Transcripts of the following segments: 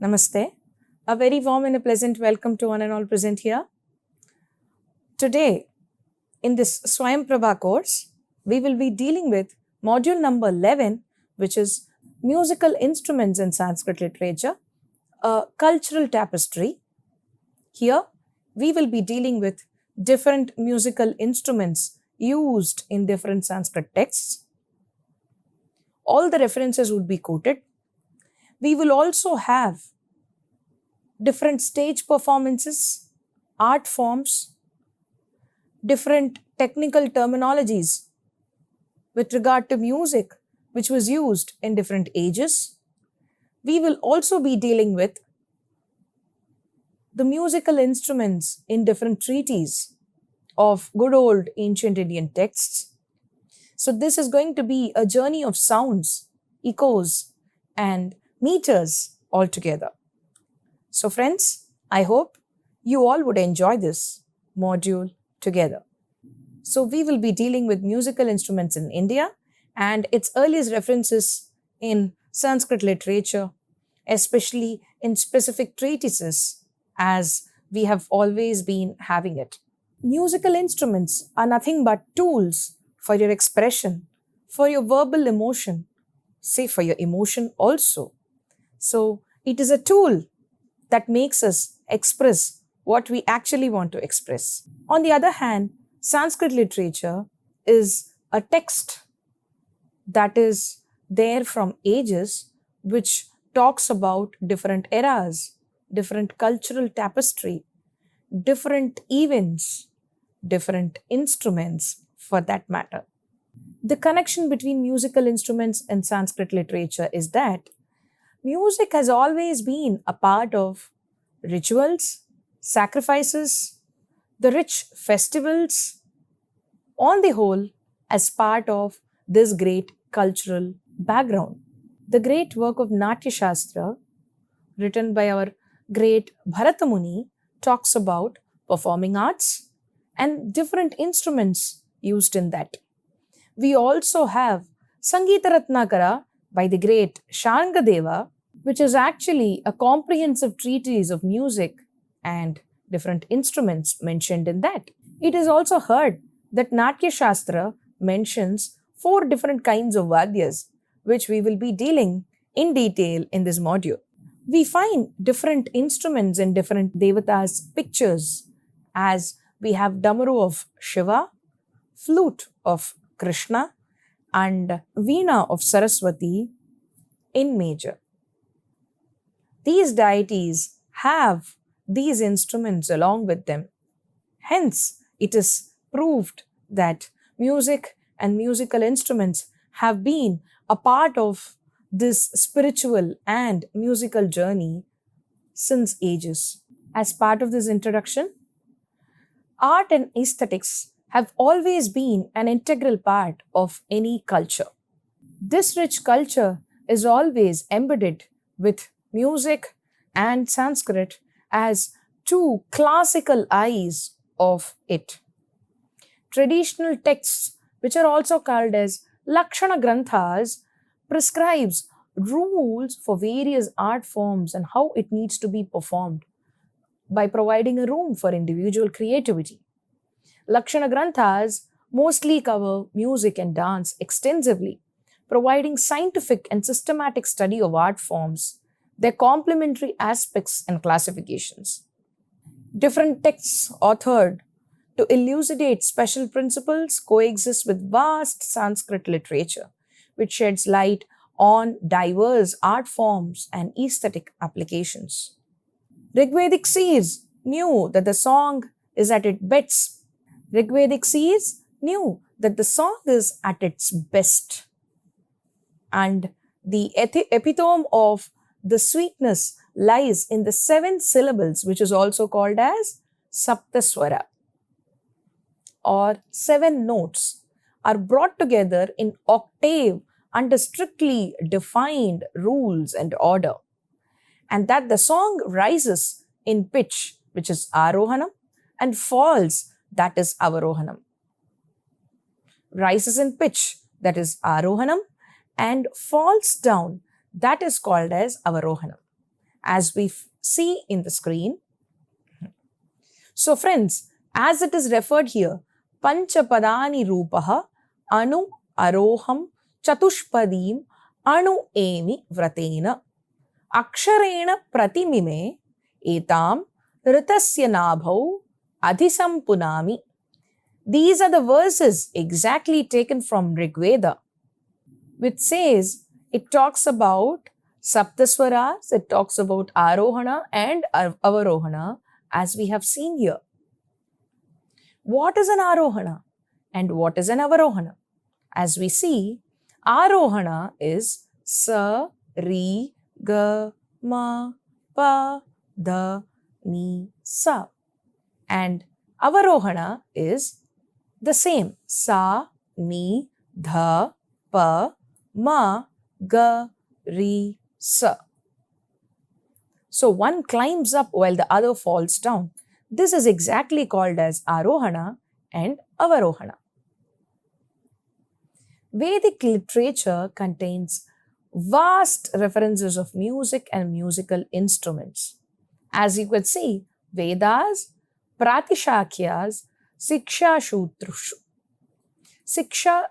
Namaste. A very warm and a pleasant welcome to one and all present here. Today, in this Swayam Prabha course, we will be dealing with module number 11, which is Musical Instruments in Sanskrit Literature, a cultural tapestry. Here, we will be dealing with different musical instruments used in different Sanskrit texts. All the references would be quoted. We will also have different stage performances, art forms, different technical terminologies with regard to music which was used in different ages. We will also be dealing with the musical instruments in different treaties of good old ancient Indian texts. So this is going to be a journey of sounds, echoes, and meters altogether. So friends, I hope you all would enjoy this module together. So we will be dealing with musical instruments in India and its earliest references in Sanskrit literature, especially in specific treatises, as we have always been having it. Musical instruments are nothing but tools for your expression, for your verbal emotion, say for your emotion also. So it is a tool that makes us express what we actually want to express. On the other hand, Sanskrit literature is a text that is there from ages, which talks about different eras, different cultural tapestry, different events, different instruments for that matter. The connection between musical instruments and Sanskrit literature is that music has always been a part of rituals, sacrifices, the rich festivals, on the whole, as part of this great cultural background. The great work of Natya Shastra, written by our great Bharata Muni, talks about performing arts and different instruments used in that. We also have Sangeeta Ratnakara by the great Shangadeva, which is actually a comprehensive treatise of music and different instruments mentioned in that. It is also heard that Natya Shastra mentions 4 different kinds of vadyas, which we will be dealing in detail in this module. We find different instruments in different devatas' pictures, as we have Damaru of Shiva, flute of Krishna, and Veena of Saraswati in major. These deities have these instruments along with them. Hence, it is proved that music and musical instruments have been a part of this spiritual and musical journey since ages. As part of this introduction, art and aesthetics have always been an integral part of any culture. This rich culture is always embedded with music and Sanskrit as 2 classical eyes of it. Traditional texts, which are also called as Lakshana Granthas, prescribes rules for various art forms and how it needs to be performed by providing a room for individual creativity. Lakshana Granthas mostly cover music and dance extensively, providing scientific and systematic study of art forms, their complementary aspects and classifications. Different texts authored to elucidate special principles coexist with vast Sanskrit literature, which sheds light on diverse art forms and aesthetic applications. Rigvedic seers knew that the song is at its best. Rigvedic seers knew that the song is at its best. And the epitome of the sweetness lies in the 7 syllables, which is also called as Saptaswara, or 7 notes, are brought together in octave under strictly defined rules and order, and that the song rises in pitch, which is Arohanam, and falls, that is Avarohanam. Rises in pitch, that is Arohanam, and falls down, that is called as Avarohanam. as we see in the screen. So friends, as it is referred here, Panchapadani Rupaha Anu Aroham Chatushpadim Anu Emi Vratena Aksharena Pratimime Etam Ritasya Nabhau Adhisampunami. These are the verses exactly taken from Rigveda, which says it talks about Saptaswaras, it talks about Arohana and Avarohana, as we have seen here. What is an Arohana and what is an Avarohana? As we see, Arohana is Sa, Ri, Ga, Ma, Pa, Da, Ni, Sa. And Avarohana is the same. Sa, Ni, Dha, Pa, Ma, Ga, Ri, Sa. So one climbs up while the other falls down. This is exactly called as Arohana and Avarohana. Vedic literature contains vast references of music and musical instruments. As you could see, Vedas, Pratishakyas, Siksha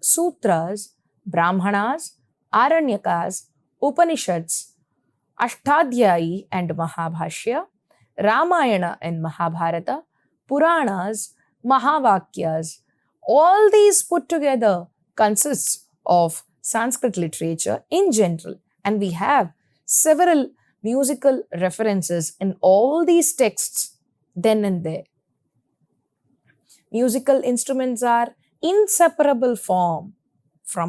Sutras, Brahmanas, Aranyakas, Upanishads, Ashtadhyayi and Mahabhashya, Ramayana and Mahabharata, Puranas, Mahavakyas, all these put together consists of Sanskrit literature in general, and we have several musical references in all these texts then and there. Musical instruments are inseparable from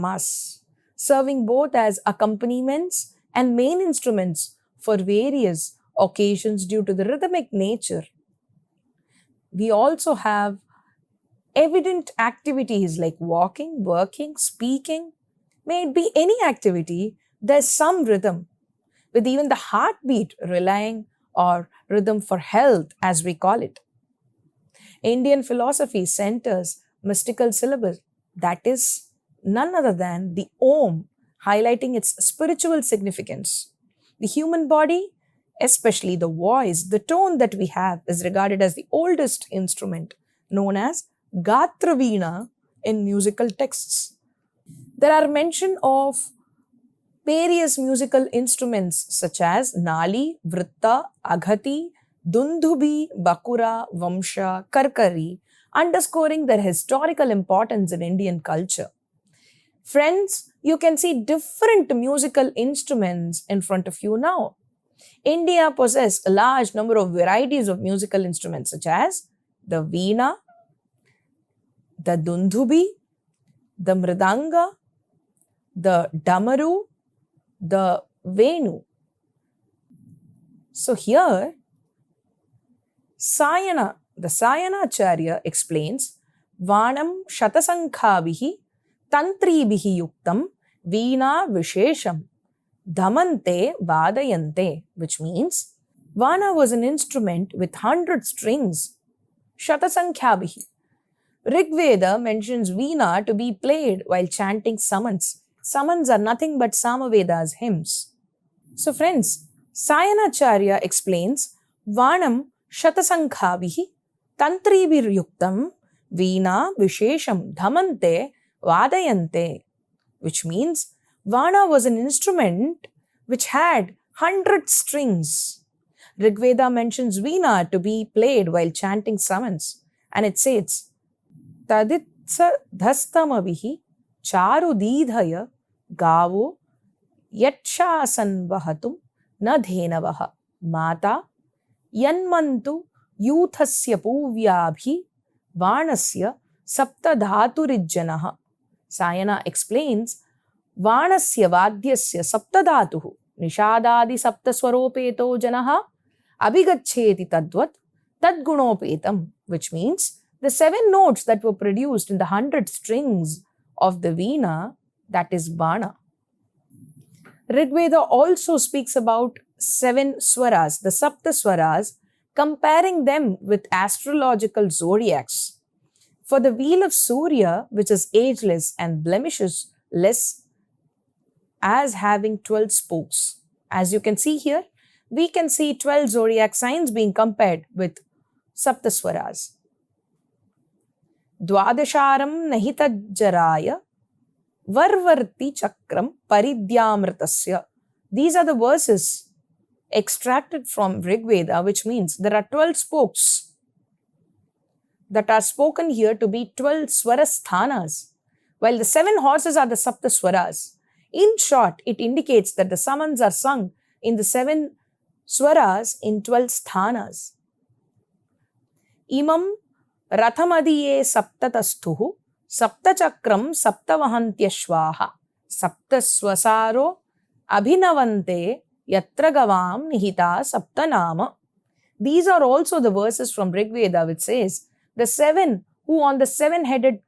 us, serving both as accompaniments and main instruments for various occasions due to the rhythmic nature. We also have evident activities like walking, working, speaking. May it be any activity, there's some rhythm, with even the heartbeat relying on rhythm for health, as we call it. Indian philosophy centers mystical syllabus, that is none other than the Om, highlighting its spiritual significance. The human body, especially the voice, the tone that we have, is regarded as the oldest instrument, known as Gatravina in musical texts. There are mention of various musical instruments such as Nali, Vritta, Aghati, Dundhubi, Bakura, Vamsha, Karkari, underscoring their historical importance in Indian culture. Friends, you can see different musical instruments in front of you now. India possesses a large number of varieties of musical instruments such as the Veena, the Dundhubi, the Mridanga, the Damaru, the Venu. So here, the Sayanacharya explains, Vanam Shatasankhabihi Tantribihi Yuktam Veena Vishesham Dhamante Vadayante, which means Vana was an instrument with 100 strings. Shatasankhabihi. Rigveda mentions Veena to be played while chanting samans. Samans are nothing but Samaveda's hymns. So friends, Sayanacharya explains, Vanam Shatasankhabihi Tantribir Yuktam Veena Vishesham Dhamante Vadayante, which means Vana was an instrument which had 100 strings. Rigveda mentions Veena to be played while chanting samans, and it says, Taditsa dhastamavihi charudidhaya gavo yatshasan vahatum na dhenavaha mata yanmantu yuthasya puvyabhi vanasya saptadhaturijjanaha. Sayana explains, Vanasya vadyasya saptadhatuhu nishadadi saptaswaropeto janaha abhigaccheti tadvat tadgunopetam, which means the 7 notes that were produced in the 100 strings of the Veena, that is Bana. Rigveda also speaks about 7 swaras, the Saptaswaras, comparing them with astrological zodiacs. For the wheel of Surya, which is ageless and blemishes less, as having 12 spokes. As you can see here, we can see 12 zodiac signs being compared with Saptaswaras. Dwadasharam nahitajjaraya varvarti chakram paridyamritasya. These are the verses extracted from Rig Veda, which means there are 12 spokes that are spoken here to be 12 swarasthanas, while the 7 horses are the Saptaswaras. In short, it indicates that the summons are sung in the 7 swaras in 12 sthanas. Imam rathamadiye saptatastuhu saptachakram saptavahantyashvaha saptaswasaro abhinavante yatra gavam nihita saptanama. These are also the verses from Rig Veda which says the 7 who on the 7-headed,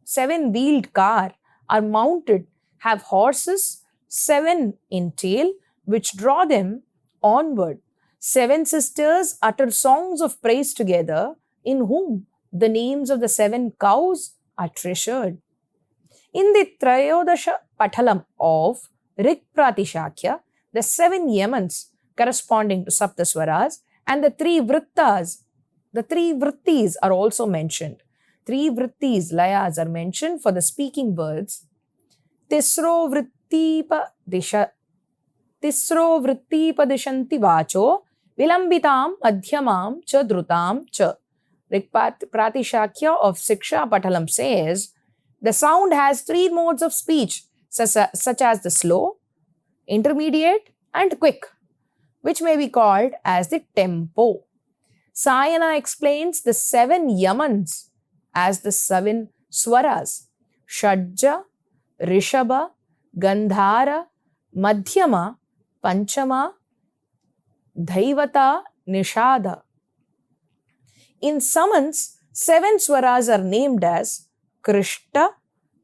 7-wheeled car are mounted have horses, 7 in tail, which draw them onward. 7 sisters utter songs of praise together, in whom the names of the 7 cows are treasured. In the Trayodasha Patalam of Rig Pratishakya, the 7 Yamans corresponding to Saptaswaras and the 3 Vrittas, the 3 Vrittis are also mentioned. 3 Vrittis, layas, are mentioned for the speaking words. Tisro Vrittipa dishanti vacho vilambitam madhyamam cha drutam cha. Rig Pratishakya of Siksha Patalam says, the sound has 3 modes of speech, such as the slow, intermediate and quick, which may be called as the tempo. Sayana explains the 7 Yamans as the 7 swaras: Shadja, Rishabha, Gandhara, Madhyama, Panchama, Dhaivata, Nishada. In summons, 7 swaras are named as Krishta,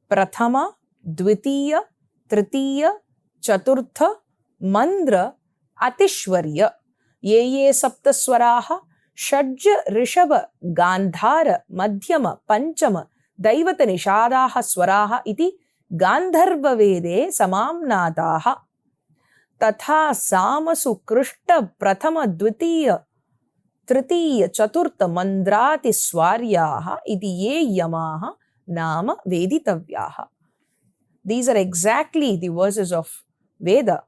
Prathama, Dvitiya, Tritiya, Chaturtha, Mandra, Atishwarya. Ye saptaswaraha, Shadja, Rishabha, Gandhara, Madhyama, Panchama, Daivata Nishadaha Swaraha iti Gandharva Vede Samamnataha. Tatha Samasu Krishta Prathama Dvitiya Tritiya Chaturtha Mandrati Swaryaha iti ye yamaha nama veditavyaha. These are exactly the verses of Veda.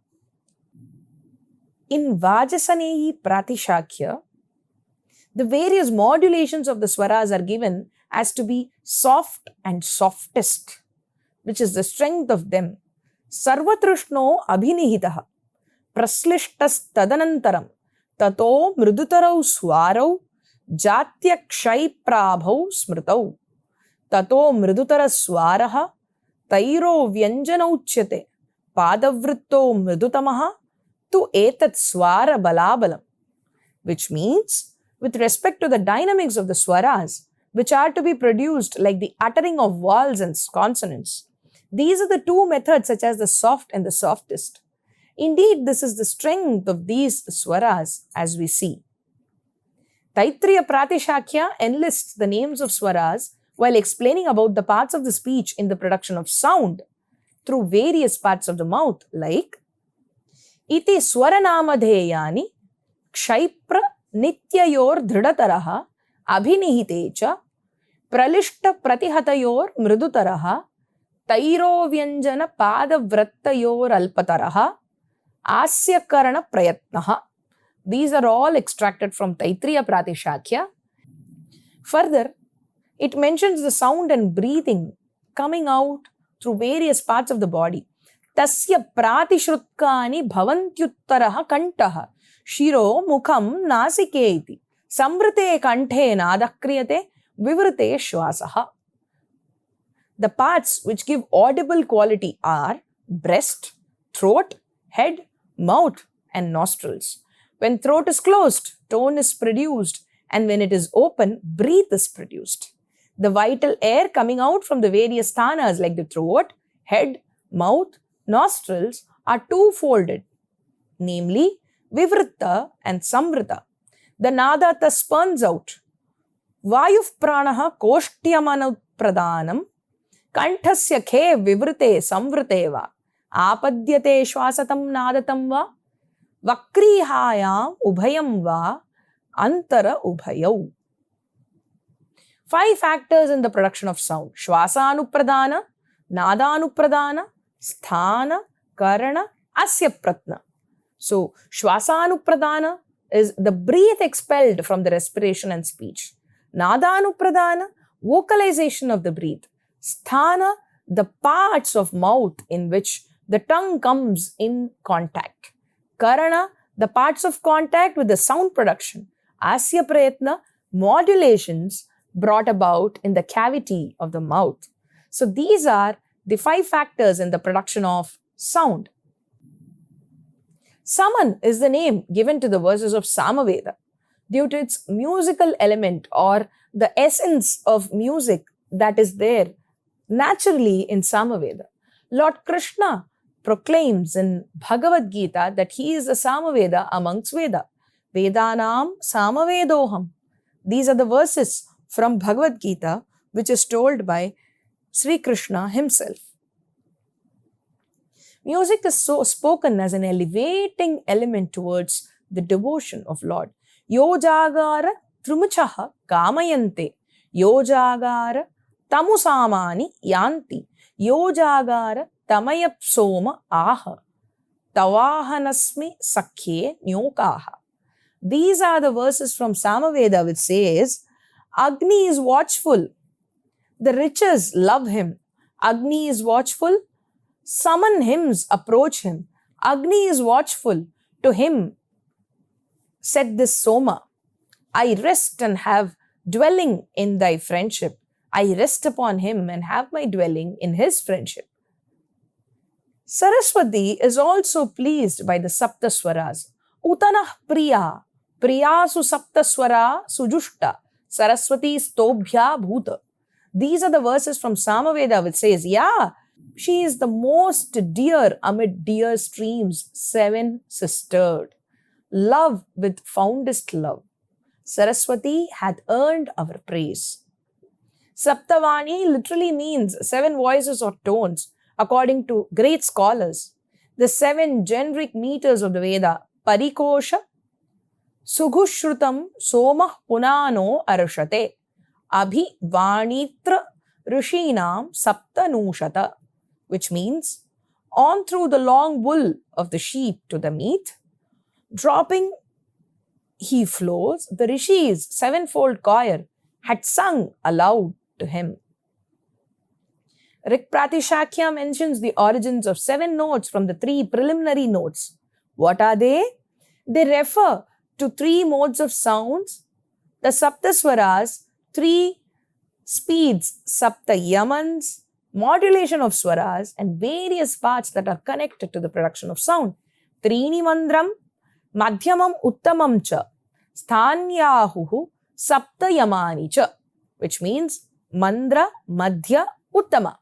In Vajasaneyi Pratishakya, the various modulations of the swaras are given as to be soft and softest, which is the strength of them. Sarvatrishno abhinihitaha praslishtas tadanantaram tato mrudutarau swarau jatyakshay prabhau smritau tato mrudutara swaraha tairo vyanjanauchyate padavritto mrudutamaha tu etat swara balabalam, which means with respect to the dynamics of the swaras, which are to be produced like the uttering of vowels and consonants. These are the 2 methods, such as the soft and the softest. Indeed, this is the strength of these swaras, as we see. Taittiriya Pratishakya enlists the names of swaras while explaining about the parts of the speech in the production of sound through various parts of the mouth, like iti swaranamadheyani kshaipra nityayor dhridataraha abhinihitecha pralishta pratihatayor mridutaraha tairo vyanjana padavrattayor alpataraha asyakarana prayatnaha. These are all extracted from Taittiriya Pratishakya. Further, it mentions the sound and breathing coming out through various parts of the body. Tasya pratishrutkani bhavantyuttaraha kantaha shiro mukham nasike iti samvrite kanthe nadakriyate vivrite shvasaha. The parts which give audible quality are breast, throat, head, mouth and nostrils. When throat is closed, tone is produced, and when it is open, breath is produced. The vital air coming out from the various sthanas like the throat, head, mouth, nostrils are 2-folded, namely Vivritta and Samvrita. The nada thus spurns out. Vayuv pranaha koshtyamanu pradhanam kanthasya khe vivrite samvriteva apadyate shwasatam nadatam va Vakrihayam ubhayam va antara ubhayau. 5 factors in the production of sound. Shwasanupradana, Nadanupradana, Sthana, Karana, Asya Pratna. So, Shwasanupradana is the breath expelled from the respiration and speech. Nadanupradana, vocalization of the breath. Sthana, the parts of mouth in which the tongue comes in contact. Karana, the parts of contact with the sound production. Asya Prayatna, modulations brought about in the cavity of the mouth. So these are the 5 factors in the production of sound. Saman is the name given to the verses of Samaveda due to its musical element or the essence of music that is there naturally in Samaveda. Lord Krishna proclaims in Bhagavad Gita that he is the Samaveda amongst Veda. Vedanam Samavedoham. These are the verses from Bhagavad Gita which is told by Sri Krishna himself. Music is so spoken as an elevating element towards the devotion of Lord. Yojagara Trumuchaha Kamayante. Yojagara Tamusamani Yanti. Yojagara Tamayapsoma Aha. Tavahanasmi Sakhe Nyokaha. These are the verses from Samaveda which says, Agni is watchful. The riches love him. Agni is watchful. Summon hymns approach him. Agni is watchful. To him said this Soma, I rest and have dwelling in thy friendship. I rest upon him and have my dwelling in his friendship. Saraswati is also pleased by the Saptaswaras. Utanah Priya, Priyasu Saptaswara Sujushta, Saraswati Stobhya Bhuta. These are the verses from Samaveda which says, yeah, she is the most dear amid dear streams, 7 sistered. Love with fondest love. Saraswati hath earned our praise. Saptavani literally means 7 voices or tones, according to great scholars. The 7 generic meters of the Veda, Parikosha, Sughushrutam Somah Punano Arashate, Abhi Vanitra Rishinam Saptanushata, which means on through the long wool of the sheep to the meat, dropping he flows, the Rishis, 7-fold choir, had sung aloud to him. Rik Pratishakya mentions the origins of 7 notes from the 3 preliminary notes. What are they? They refer to 3 modes of sounds, the Saptaswaras, 3 speeds, Sapta Yamans, modulation of swaras, and various parts that are connected to the production of sound. Trini Mandram, Madhyamam Uttamam cha, Sthanyahuhu, Sapta Yamani cha, which means Mandra, Madhya, Uttama.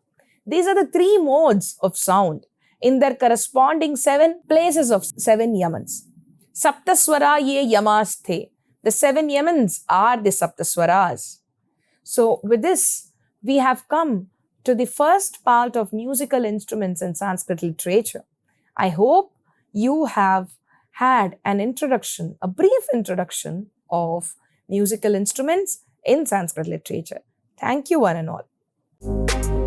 These are the 3 modes of sound in their corresponding 7 places of 7 Yamans. Saptaswara ye Yamasthe. The 7 Yamans are the Saptaswaras. So with this, we have come to the first part of musical instruments in Sanskrit literature. I hope you have had an introduction, a brief introduction of musical instruments in Sanskrit literature. Thank you one and all.